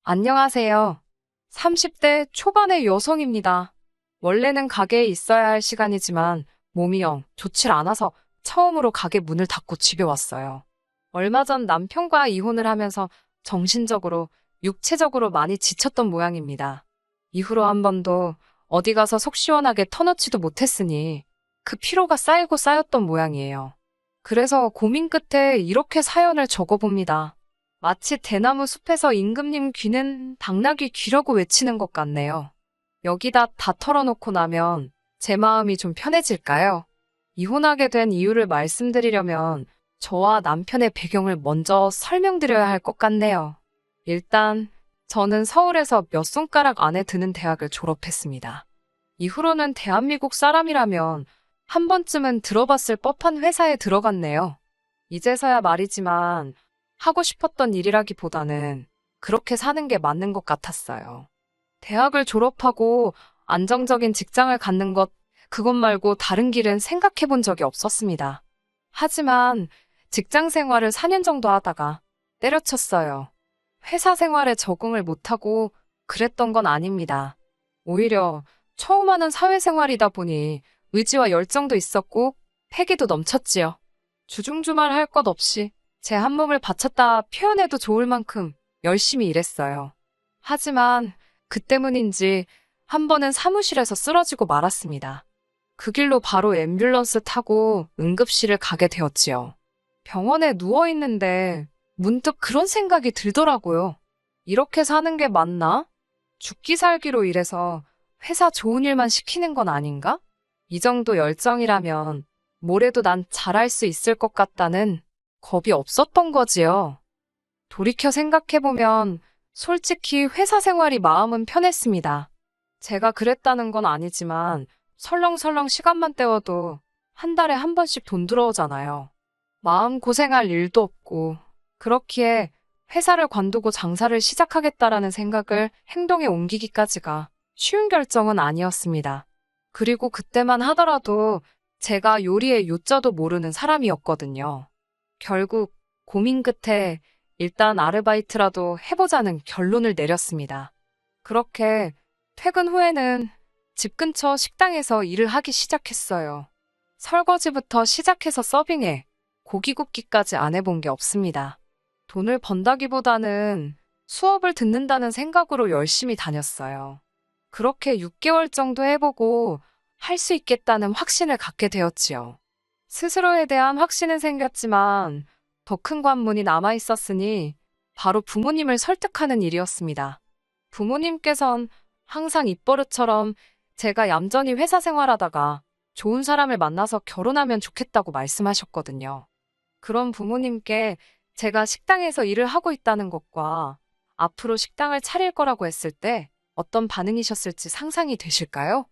안녕하세요. 30대 초반의 여성입니다. 원래는 가게에 있어야 할 시간이지만 몸이 영 좋질 않아서 처음으로 가게 문을 닫고 집에 왔어요. 얼마 전 남편과 이혼을 하면서 정신적으로, 육체적으로 많이 지쳤던 모양입니다. 이후로 한 번도 어디 가서 속 시원하게 터놓지도 못했으니 그 피로가 쌓이고 쌓였던 모양이에요. 그래서 고민 끝에 이렇게 사연을 적어봅니다. 마치 대나무 숲에서 임금님 귀는 당나귀 귀라고 외치는 것 같네요. 여기다 다 털어놓고 나면 제 마음이 좀 편해질까요? 이혼하게 된 이유를 말씀드리려면 저와 남편의 배경을 먼저 설명드려야 할 것 같네요. 일단 저는 서울에서 몇 손가락 안에 드는 대학을 졸업했습니다. 이후로는 대한민국 사람이라면 한 번쯤은 들어봤을 법한 회사에 들어갔네요. 이제서야 말이지만 하고 싶었던 일이라기보다는 그렇게 사는 게 맞는 것 같았어요. 대학을 졸업하고 안정적인 직장을 갖는 것, 그것 말고 다른 길은 생각해 본 적이 없었습니다. 하지만 직장 생활을 4년 정도 하다가 때려쳤어요. 회사 생활에 적응을 못하고 그랬던 건 아닙니다. 오히려 처음 하는 사회생활이다 보니 의지와 열정도 있었고 패기도 넘쳤지요. 주중주말 할 것 없이 제 한 몸을 바쳤다 표현해도 좋을 만큼 열심히 일했어요. 하지만 그 때문인지 한 번은 사무실에서 쓰러지고 말았습니다. 그 길로 바로 앰뷸런스 타고 응급실을 가게 되었지요. 병원에 누워있는데 문득 그런 생각이 들더라고요. 이렇게 사는 게 맞나? 죽기 살기로 일해서 회사 좋은 일만 시키는 건 아닌가? 이 정도 열정이라면 뭐래도 난 잘할 수 있을 것 같다는 겁이 없었던 거지요. 돌이켜 생각해보면 솔직히 회사 생활이 마음은 편했습니다. 제가 그랬다는 건 아니지만 설렁설렁 시간만 때워도 한 달에 한 번씩 돈 들어오잖아요. 마음 고생할 일도 없고 그렇기에 회사를 관두고 장사를 시작하겠다라는 생각을 행동에 옮기기까지가 쉬운 결정은 아니었습니다. 그리고 그때만 하더라도 제가 요리의 요자도 모르는 사람이었거든요. 결국 고민 끝에 일단 아르바이트라도 해보자는 결론을 내렸습니다. 그렇게 퇴근 후에는 집 근처 식당에서 일을 하기 시작했어요. 설거지부터 시작해서 서빙에 고기 굽기까지 안 해본 게 없습니다. 돈을 번다기보다는 수업을 듣는다는 생각으로 열심히 다녔어요. 그렇게 6개월 정도 해보고 할 수 있겠다는 확신을 갖게 되었지요. 스스로에 대한 확신은 생겼지만 더 큰 관문이 남아있었으니 바로 부모님을 설득하는 일이었습니다. 부모님께선 항상 입버릇처럼 제가 얌전히 회사 생활하다가 좋은 사람을 만나서 결혼하면 좋겠다고 말씀하셨거든요. 그런 부모님께 제가 식당에서 일을 하고 있다는 것과 앞으로 식당을 차릴 거라고 했을 때 어떤 반응이셨을지 상상이 되실까요?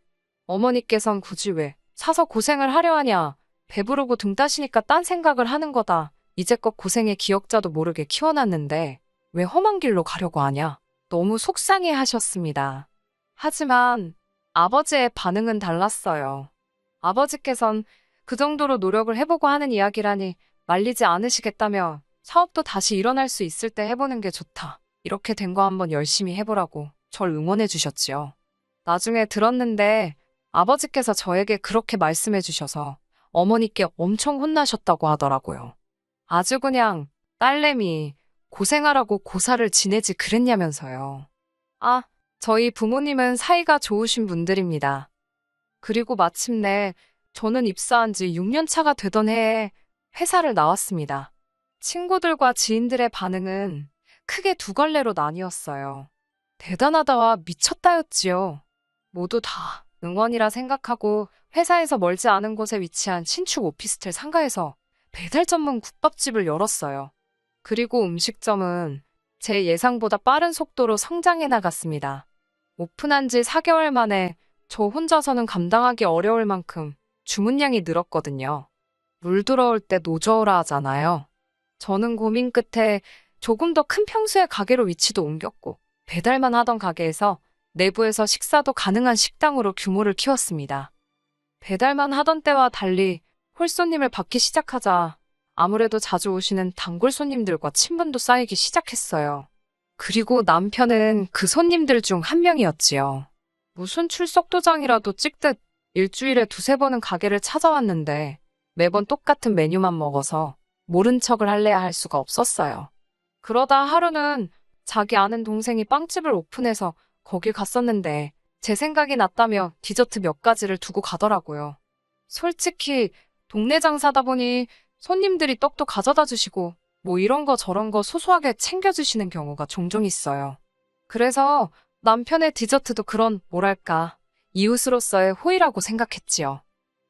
어머니께선 굳이 왜 사서 고생을 하려 하냐, 배부르고 등 따시니까 딴 생각을 하는 거다. 이제껏 고생의 기억자도 모르게 키워놨는데 왜 험한 길로 가려고 하냐. 너무 속상해 하셨습니다. 하지만 아버지의 반응은 달랐어요. 아버지께선 그 정도로 노력을 해보고 하는 이야기라니 말리지 않으시겠다며 사업도 다시 일어날 수 있을 때 해보는 게 좋다. 이렇게 된 거 한번 열심히 해보라고 절 응원해 주셨지요. 나중에 들었는데 아버지께서 저에게 그렇게 말씀해 주셔서 어머니께 엄청 혼나셨다고 하더라고요. 아주 그냥 딸내미 고생하라고 고사를 지내지 그랬냐면서요. 아, 저희 부모님은 사이가 좋으신 분들입니다. 그리고 마침내 저는 입사한 지 6년 차가 되던 해에 회사를 나왔습니다. 친구들과 지인들의 반응은 크게 두 갈래로 나뉘었어요. 대단하다와 미쳤다였지요. 모두 다 응원이라 생각하고 회사에서 멀지 않은 곳에 위치한 신축 오피스텔 상가에서 배달 전문 국밥집을 열었어요. 그리고 음식점은 제 예상보다 빠른 속도로 성장해 나갔습니다. 오픈한 지 4개월 만에 저 혼자서는 감당하기 어려울 만큼 주문량이 늘었거든요. 물 들어올 때 노저우라 하잖아요. 저는 고민 끝에 조금 더 큰 평수의 가게로 위치도 옮겼고 배달만 하던 가게에서 내부에서 식사도 가능한 식당으로 규모를 키웠습니다. 배달만 하던 때와 달리 홀손님을 받기 시작하자 아무래도 자주 오시는 단골 손님들과 친분도 쌓이기 시작했어요. 그리고 남편은 그 손님들 중 한 명이었지요. 무슨 출석 도장이라도 찍듯 일주일에 두세 번은 가게를 찾아왔는데 매번 똑같은 메뉴만 먹어서 모른 척을 할래야 할 수가 없었어요. 그러다 하루는 자기 아는 동생이 빵집을 오픈해서 거길 갔었는데 제 생각이 났다며 디저트 몇 가지를 두고 가더라고요. 솔직히 동네 장사다 보니 손님들이 떡도 가져다 주시고 뭐 이런 거 저런 거 소소하게 챙겨주시는 경우가 종종 있어요. 그래서 남편의 디저트도 그런 뭐랄까 이웃으로서의 호의라고 생각했지요.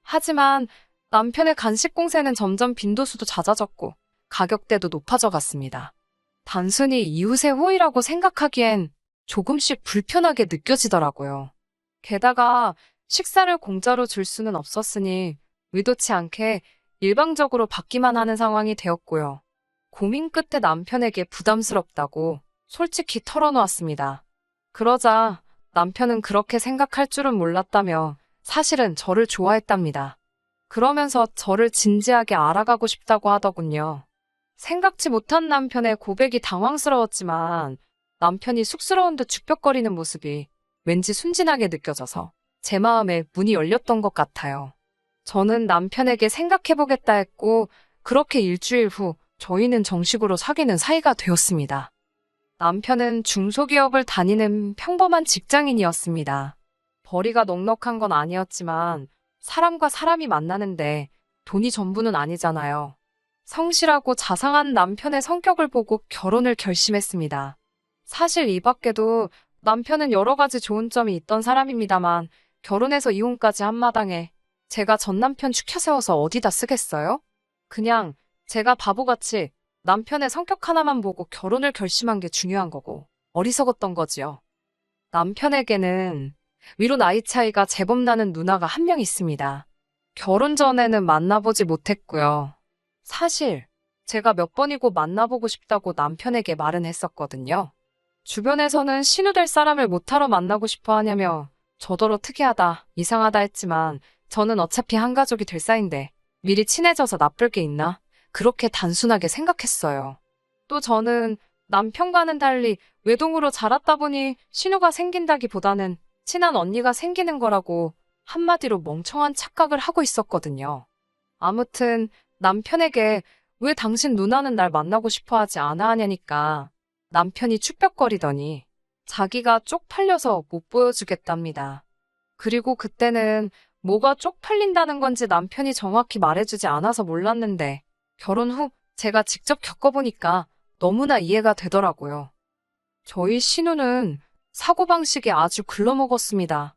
하지만 남편의 간식 공세는 점점 빈도수도 잦아졌고 가격대도 높아져 갔습니다. 단순히 이웃의 호의라고 생각하기엔 조금씩 불편하게 느껴지더라고요. 게다가 식사를 공짜로 줄 수는 없었으니 의도치 않게 일방적으로 받기만 하는 상황이 되었고요. 고민 끝에 남편에게 부담스럽다고 솔직히 털어놓았습니다. 그러자 남편은 그렇게 생각할 줄은 몰랐다며 사실은 저를 좋아했답니다. 그러면서 저를 진지하게 알아가고 싶다고 하더군요. 생각지 못한 남편의 고백이 당황스러웠지만 남편이 쑥스러운 듯 죽벽거리는 모습이 왠지 순진하게 느껴져서 제 마음에 문이 열렸던 것 같아요. 저는 남편에게 생각해보겠다 했고 그렇게 일주일 후 저희는 정식으로 사귀는 사이가 되었습니다. 남편은 중소기업을 다니는 평범한 직장인이었습니다. 벌이가 넉넉한 건 아니었지만 사람과 사람이 만나는데 돈이 전부는 아니잖아요. 성실하고 자상한 남편의 성격을 보고 결혼을 결심했습니다. 사실 이 밖에도 남편은 여러 가지 좋은 점이 있던 사람입니다만 결혼해서 이혼까지 한 마당에 제가 전 남편 추켜 세워서 어디다 쓰겠어요? 그냥 제가 바보같이 남편의 성격 하나만 보고 결혼을 결심한 게 중요한 거고 어리석었던 거지요. 남편에게는 위로 나이 차이가 제법 나는 누나가 한 명 있습니다. 결혼 전에는 만나보지 못했고요. 사실 제가 몇 번이고 만나보고 싶다고 남편에게 말은 했었거든요. 주변에서는 신우될 사람을 못하러 만나고 싶어 하냐며 저더러 특이하다, 이상하다 했지만 저는 어차피 한 가족이 될 사이인데 미리 친해져서 나쁠 게 있나? 그렇게 단순하게 생각했어요. 또 저는 남편과는 달리 외동으로 자랐다 보니 신우가 생긴다기보다는 친한 언니가 생기는 거라고 한마디로 멍청한 착각을 하고 있었거든요. 아무튼 남편에게 왜 당신 누나는 날 만나고 싶어 하지 않아 하냐니까 남편이 축벽거리더니 자기가 쪽팔려서 못 보여주겠답니다. 그리고 그때는 뭐가 쪽팔린다는 건지 남편이 정확히 말해주지 않아서 몰랐는데 결혼 후 제가 직접 겪어보니까 너무나 이해가 되더라고요. 저희 신우는 사고방식이 아주 글러먹었습니다.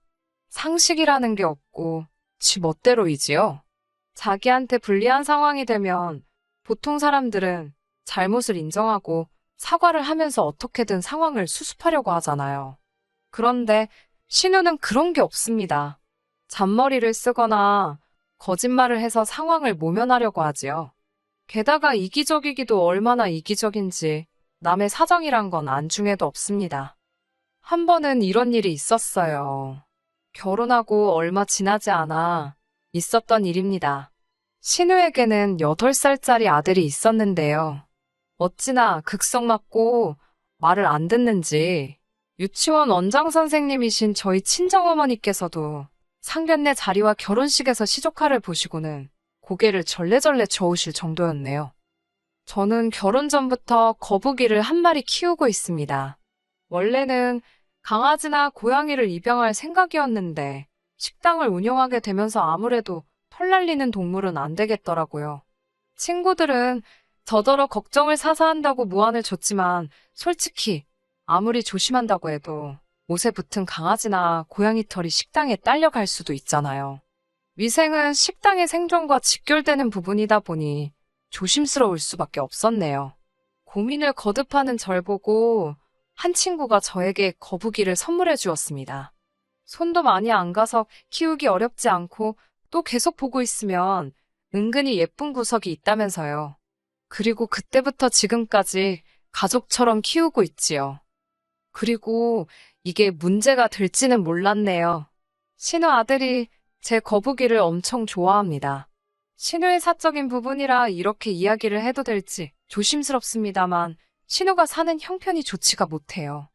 상식이라는 게 없고 지 멋대로이지요. 자기한테 불리한 상황이 되면 보통 사람들은 잘못을 인정하고 사과를 하면서 어떻게든 상황을 수습하려고 하잖아요. 그런데 신우는 그런 게 없습니다. 잔머리를 쓰거나 거짓말을 해서 상황을 모면하려고 하지요. 게다가 이기적이기도 얼마나 이기적인지 남의 사정이란 건 안중에도 없습니다. 한 번은 이런 일이 있었어요. 결혼하고 얼마 지나지 않아 있었던 일입니다. 신우에게는 8살짜리 아들이 있었는데요. 어찌나 극성 맞고 말을 안 듣는지 유치원 원장 선생님이신 저희 친정어머니께서도 상견례 자리와 결혼식에서 시조카를 보시고는 고개를 절레절레 저으실 정도였네요. 저는 결혼 전부터 거북이를 한 마리 키우고 있습니다. 원래는 강아지나 고양이를 입양할 생각이었는데 식당을 운영하게 되면서 아무래도 털 날리는 동물은 안 되겠더라고요. 친구들은 저더러 걱정을 사서 한다고 무안을 줬지만 솔직히 아무리 조심한다고 해도 옷에 붙은 강아지나 고양이 털이 식당에 딸려갈 수도 있잖아요. 위생은 식당의 생존과 직결되는 부분이다 보니 조심스러울 수밖에 없었네요. 고민을 거듭하는 절 보고 한 친구가 저에게 거북이를 선물해 주었습니다. 손도 많이 안 가서 키우기 어렵지 않고 또 계속 보고 있으면 은근히 예쁜 구석이 있다면서요. 그리고 그때부터 지금까지 가족처럼 키우고 있지요. 그리고 이게 문제가 될지는 몰랐네요. 신우 아들이 제 거북이를 엄청 좋아합니다. 신우의 사적인 부분이라 이렇게 이야기를 해도 될지 조심스럽습니다만 신우가 사는 형편이 좋지가 못해요.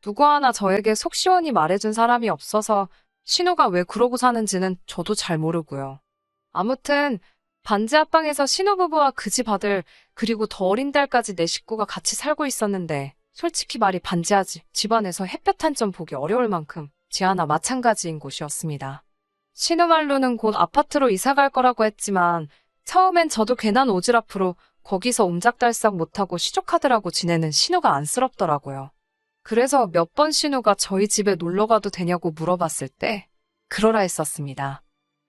누구 하나 저에게 속 시원히 말해준 사람이 없어서 신우가 왜 그러고 사는지는 저도 잘 모르고요. 아무튼 반지 합방에서 신우부부와 그 집 아들 그리고 더 어린 딸까지 네 식구가 같이 살고 있었는데 솔직히 말이 반지하지 집안에서 햇볕 한 점 보기 어려울 만큼 지하나 마찬가지인 곳이었습니다. 신우 말로는 곧 아파트로 이사 갈 거라고 했지만 처음엔 저도 괜한 오지랖으로 거기서 옴짝달싹 못하고 시족하더라고 지내는 신우가 안쓰럽더라고요. 그래서 몇 번 신우가 저희 집에 놀러 가도 되냐고 물어봤을 때 그러라 했었습니다.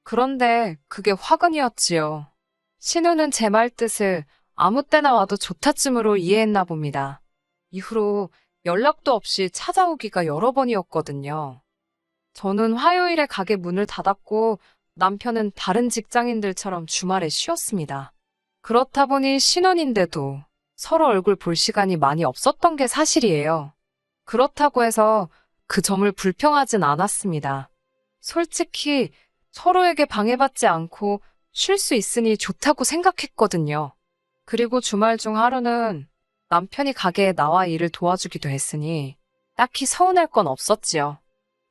그런데 그게 화근이었지요. 신우는 제 말 뜻을 아무 때나 와도 좋다쯤으로 이해했나 봅니다. 이후로 연락도 없이 찾아오기가 여러 번이었거든요. 저는 화요일에 가게 문을 닫았고 남편은 다른 직장인들처럼 주말에 쉬었습니다. 그렇다 보니 신혼인데도 서로 얼굴 볼 시간이 많이 없었던 게 사실이에요. 그렇다고 해서 그 점을 불평하진 않았습니다. 솔직히 서로에게 방해받지 않고 쉴 수 있으니 좋다고 생각했거든요. 그리고 주말 중 하루는 남편이 가게에 나와 일을 도와주기도 했으니 딱히 서운할 건 없었지요.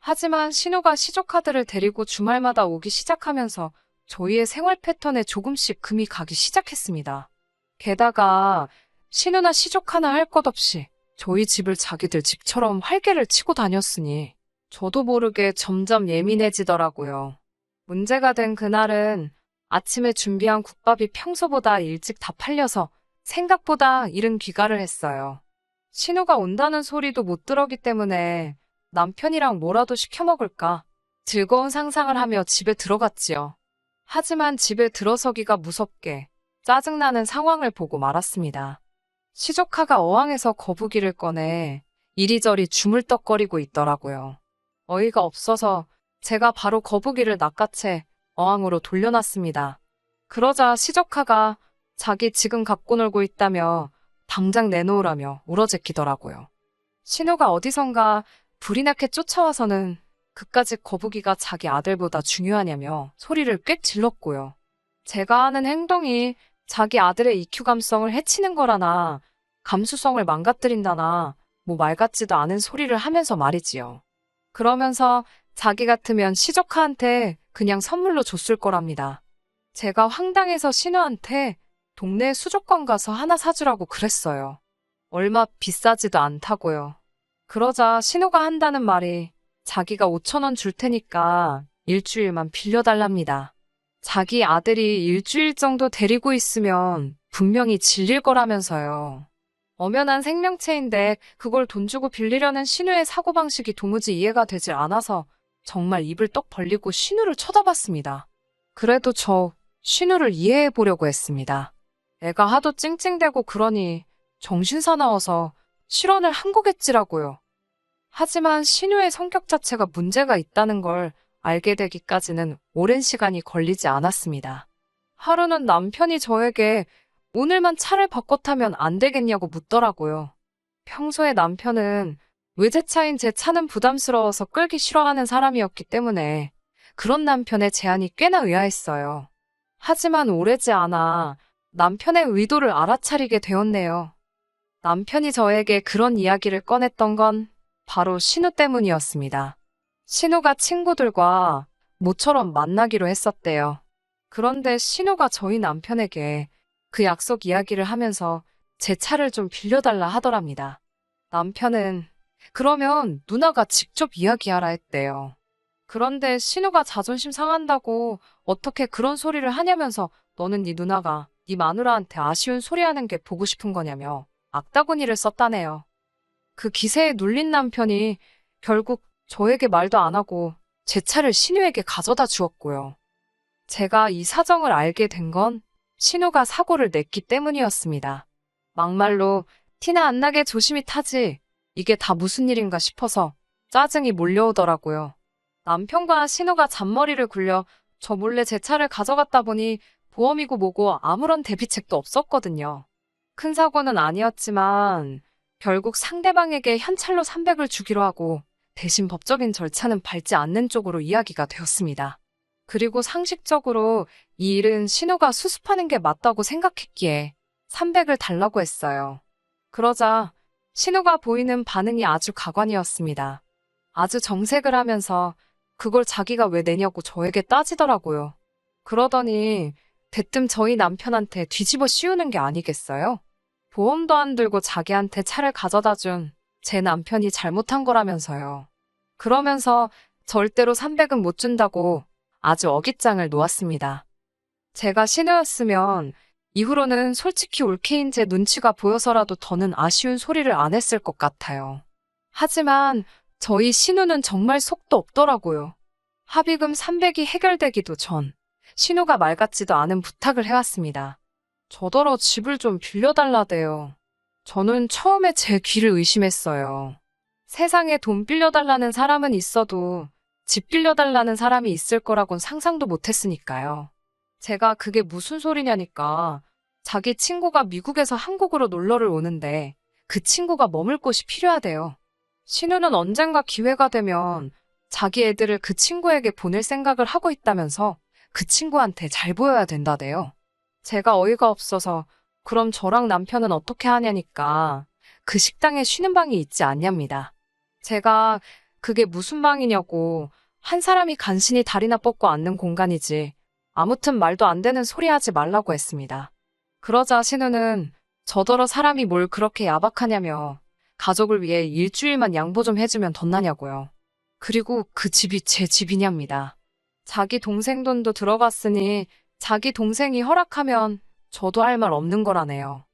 하지만 신우가 시조카드를 데리고 주말마다 오기 시작하면서 저희의 생활 패턴에 조금씩 금이 가기 시작했습니다. 게다가 신우나 시조카나 할 것 없이 저희 집을 자기들 집처럼 활개를 치고 다녔으니 저도 모르게 점점 예민해지더라고요. 문제가 된 그날은 아침에 준비한 국밥이 평소보다 일찍 다 팔려서 생각보다 이른 귀가를 했어요. 신우가 온다는 소리도 못 들었기 때문에 남편이랑 뭐라도 시켜 먹을까 즐거운 상상을 하며 집에 들어갔지요. 하지만 집에 들어서기가 무섭게 짜증나는 상황을 보고 말았습니다. 시조카가 어항에서 거북이를 꺼내 이리저리 주물떡거리고 있더라고요. 어이가 없어서 제가 바로 거북이를 낚아채 어항으로 돌려놨습니다. 그러자 시조카가 자기 지금 갖고 놀고 있다며 당장 내놓으라며 울어제끼더라고요. 신우가 어디선가 불이 나게 쫓아와서는 그까짓 거북이가 자기 아들보다 중요하냐며 소리를 꽥 질렀고요. 제가 하는 행동이 자기 아들의 EQ 감성을 해치는 거라나 감수성을 망가뜨린다나 뭐 말 같지도 않은 소리를 하면서 말이지요. 그러면서 자기 같으면 시조카한테 그냥 선물로 줬을 거랍니다. 제가 황당해서 신우한테 동네 수족관 가서 하나 사주라고 그랬어요. 얼마 비싸지도 않다고요. 그러자 신우가 한다는 말이 자기가 5,000원 줄 테니까 일주일만 빌려달랍니다. 자기 아들이 일주일 정도 데리고 있으면 분명히 질릴 거라면서요. 엄연한 생명체인데 그걸 돈 주고 빌리려는 신우의 사고방식이 도무지 이해가 되질 않아서 정말 입을 떡 벌리고 신우를 쳐다봤습니다. 그래도 저 신우를 이해해 보려고 했습니다. 애가 하도 찡찡대고 그러니 정신 사나워서 실언을 한 거겠지라고요. 하지만 신우의 성격 자체가 문제가 있다는 걸 알게 되기까지는 오랜 시간이 걸리지 않았습니다. 하루는 남편이 저에게 오늘만 차를 바꿔 타면 안 되겠냐고 묻더라고요. 평소에 남편은 외제차인 제 차는 부담스러워서 끌기 싫어하는 사람이었기 때문에 그런 남편의 제안이 꽤나 의아했어요. 하지만 오래지 않아 남편의 의도를 알아차리게 되었네요. 남편이 저에게 그런 이야기를 꺼냈던 건 바로 신우 때문이었습니다. 신우가 친구들과 모처럼 만나기로 했었대요. 그런데 신우가 저희 남편에게 그 약속 이야기를 하면서 제 차를 좀 빌려달라 하더랍니다. 남편은 그러면 누나가 직접 이야기하라 했대요. 그런데 신우가 자존심 상한다고 어떻게 그런 소리를 하냐면서 너는 네 누나가 네 마누라한테 아쉬운 소리 하는 게 보고 싶은 거냐며 악다구니를 썼다네요. 그 기세에 눌린 남편이 결국 저에게 말도 안 하고 제 차를 신우에게 가져다 주었고요. 제가 이 사정을 알게 된 건 신우가 사고를 냈기 때문이었습니다. 막말로 티나 안 나게 조심히 타지 이게 다 무슨 일인가 싶어서 짜증이 몰려오더라고요. 남편과 신우가 잔머리를 굴려 저 몰래 제 차를 가져갔다 보니 보험이고 뭐고 아무런 대비책도 없었거든요. 큰 사고는 아니었지만 결국 상대방에게 현찰로 300을 주기로 하고 대신 법적인 절차는 밟지 않는 쪽으로 이야기가 되었습니다. 그리고 상식적으로 이 일은 신우가 수습하는 게 맞다고 생각했기에 300을 달라고 했어요. 그러자 신우가 보이는 반응이 아주 가관이었습니다. 아주 정색을 하면서 그걸 자기가 왜 내냐고 저에게 따지더라고요. 그러더니 대뜸 저희 남편한테 뒤집어 씌우는 게 아니겠어요? 보험도 안 들고 자기한테 차를 가져다 준 제 남편이 잘못한 거라면서요. 그러면서 절대로 300은 못 준다고 아주 어깃장을 놓았습니다. 제가 신우였으면 이후로는 솔직히 올케인 제 눈치가 보여서라도 더는 아쉬운 소리를 안 했을 것 같아요. 하지만 저희 신우는 정말 속도 없더라고요. 합의금 300이 해결되기도 전 신우가 말 같지도 않은 부탁을 해왔습니다. 저더러 집을 좀 빌려달라대요. 저는 처음에 제 귀를 의심했어요. 세상에 돈 빌려달라는 사람은 있어도 집 빌려달라는 사람이 있을 거라곤 상상도 못했으니까요. 제가 그게 무슨 소리냐니까 자기 친구가 미국에서 한국으로 놀러를 오는데 그 친구가 머물 곳이 필요하대요. 신우는 언젠가 기회가 되면 자기 애들을 그 친구에게 보낼 생각을 하고 있다면서 그 친구한테 잘 보여야 된다대요. 제가 어이가 없어서 그럼 저랑 남편은 어떻게 하냐니까 그 식당에 쉬는 방이 있지 않냐입니다. 제가 그게 무슨 방이냐고 한 사람이 간신히 다리나 뻗고 앉는 공간이지 아무튼 말도 안 되는 소리 하지 말라고 했습니다. 그러자 신우는 저더러 사람이 뭘 그렇게 야박하냐며 가족을 위해 일주일만 양보 좀 해주면 덧나냐고요. 그리고 그 집이 제 집이냐입니다. 자기 동생 돈도 들어갔으니 자기 동생이 허락하면 저도 할 말 없는 거라네요.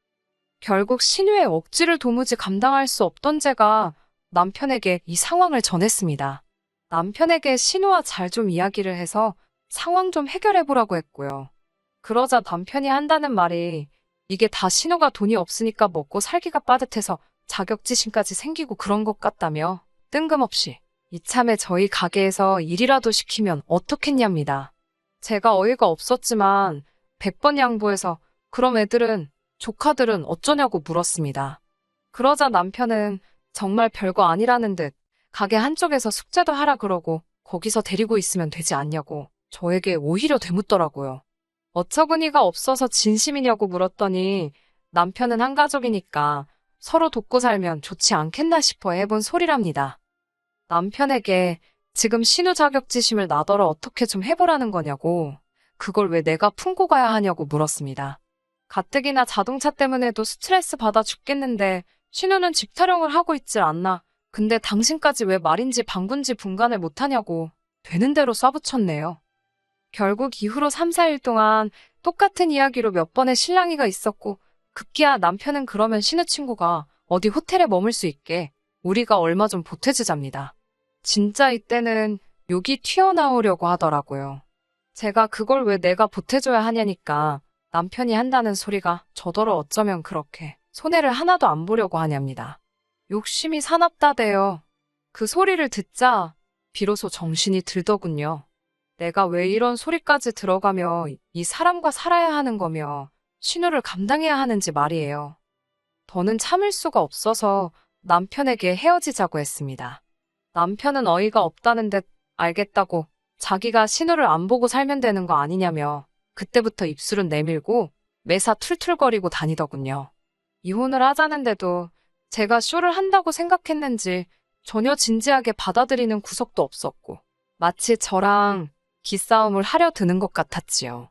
결국 신우의 억지를 도무지 감당할 수 없던 제가 남편에게 이 상황을 전했습니다. 남편에게 신우와 잘 좀 이야기를 해서 상황 좀 해결해보라고 했고요. 그러자 남편이 한다는 말이 이게 다 신우가 돈이 없으니까 먹고 살기가 빠듯해서 자격지심까지 생기고 그런 것 같다며 뜬금없이 이참에 저희 가게에서 일이라도 시키면 어떻겠냐입니다. 제가 어이가 없었지만 100번 양보해서 그럼 애들은 조카들은 어쩌냐고 물었습니다. 그러자 남편은 정말 별거 아니라는 듯 가게 한쪽에서 숙제도 하라 그러고 거기서 데리고 있으면 되지 않냐고 저에게 오히려 되묻더라고요. 어처구니가 없어서 진심이냐고 물었더니 남편은 한 가족이니까 서로 돕고 살면 좋지 않겠나 싶어 해본 소리랍니다. 남편에게 지금 신우 자격지심을 나더러 어떻게 좀 해보라는 거냐고 그걸 왜 내가 품고 가야 하냐고 물었습니다. 가뜩이나 자동차 때문에도 스트레스 받아 죽겠는데 신우는 집 타령을 하고 있질 않나. 근데 당신까지 왜 말인지 방군지 분간을 못하냐고 되는 대로 쏴붙였네요. 결국 이후로 3, 4일 동안 똑같은 이야기로 몇 번의 실랑이가 있었고 급기야 남편은 그러면 신우 친구가 어디 호텔에 머물 수 있게 우리가 얼마 좀 보태주잡니다. 진짜 이때는 욕이 튀어나오려고 하더라고요. 제가 그걸 왜 내가 보태줘야 하냐니까 남편이 한다는 소리가 저더러 어쩌면 그렇게 손해를 하나도 안 보려고 하냐입니다. 욕심이 사납다대요. 그 소리를 듣자 비로소 정신이 들더군요. 내가 왜 이런 소리까지 들어가며 이 사람과 살아야 하는 거며 신우를 감당해야 하는지 말이에요. 더는 참을 수가 없어서 남편에게 헤어지자고 했습니다. 남편은 어이가 없다는 듯 알겠다고 자기가 신우를 안 보고 살면 되는 거 아니냐며 그때부터 입술은 내밀고 매사 툴툴거리고 다니더군요. 이혼을 하자는데도 제가 쇼를 한다고 생각했는지 전혀 진지하게 받아들이는 구석도 없었고 마치 저랑 기싸움을 하려 드는 것 같았지요.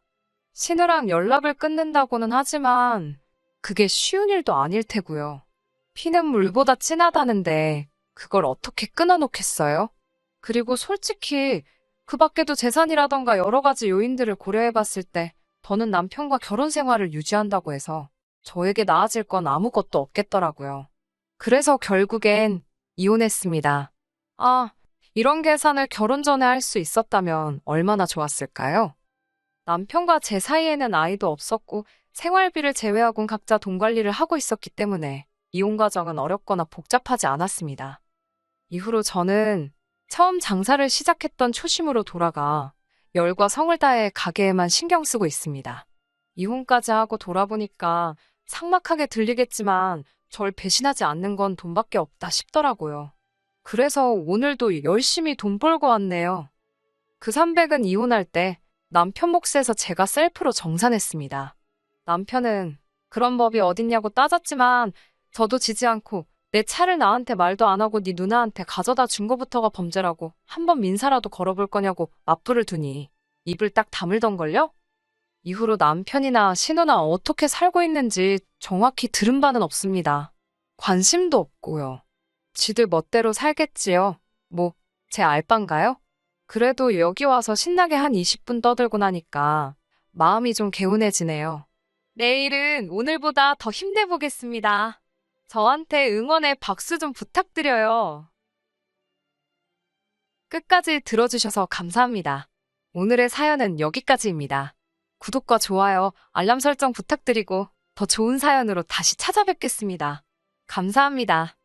신우랑 연락을 끊는다고는 하지만 그게 쉬운 일도 아닐 테고요. 피는 물보다 진하다는데 그걸 어떻게 끊어놓겠어요? 그리고 솔직히 그 밖에도 재산이라던가 여러 가지 요인들을 고려해봤을 때 더는 남편과 결혼 생활을 유지한다고 해서 저에게 나아질 건 아무것도 없겠더라고요. 그래서 결국엔 이혼했습니다. 아, 이런 계산을 결혼 전에 할 수 있었다면 얼마나 좋았을까요? 남편과 제 사이에는 아이도 없었고 생활비를 제외하곤 각자 돈 관리를 하고 있었기 때문에 이혼 과정은 어렵거나 복잡하지 않았습니다. 이후로 저는 처음 장사를 시작했던 초심으로 돌아가 열과 성을 다해 가게에만 신경 쓰고 있습니다. 이혼까지 하고 돌아보니까 삭막하게 들리겠지만 절 배신하지 않는 건 돈밖에 없다 싶더라고요. 그래서 오늘도 열심히 돈 벌고 왔네요. 그 300은 이혼할 때 남편 몫에서 제가 셀프로 정산했습니다. 남편은 그런 법이 어딨냐고 따졌지만 저도 지지 않고 내 차를 나한테 말도 안 하고 네 누나한테 가져다 준 거부터가 범죄라고 한 번 민사라도 걸어볼 거냐고 맞불을 두니 입을 딱 다물던걸요? 이후로 남편이나 신우나 어떻게 살고 있는지 정확히 들은 바는 없습니다. 관심도 없고요. 지들 멋대로 살겠지요. 뭐, 제 알바인가요? 그래도 여기 와서 신나게 한 20분 떠들고 나니까 마음이 좀 개운해지네요. 내일은 오늘보다 더 힘내보겠습니다. 저한테 응원의 박수 좀 부탁드려요. 끝까지 들어주셔서 감사합니다. 오늘의 사연은 여기까지입니다. 구독과 좋아요, 알람 설정 부탁드리고 더 좋은 사연으로 다시 찾아뵙겠습니다. 감사합니다.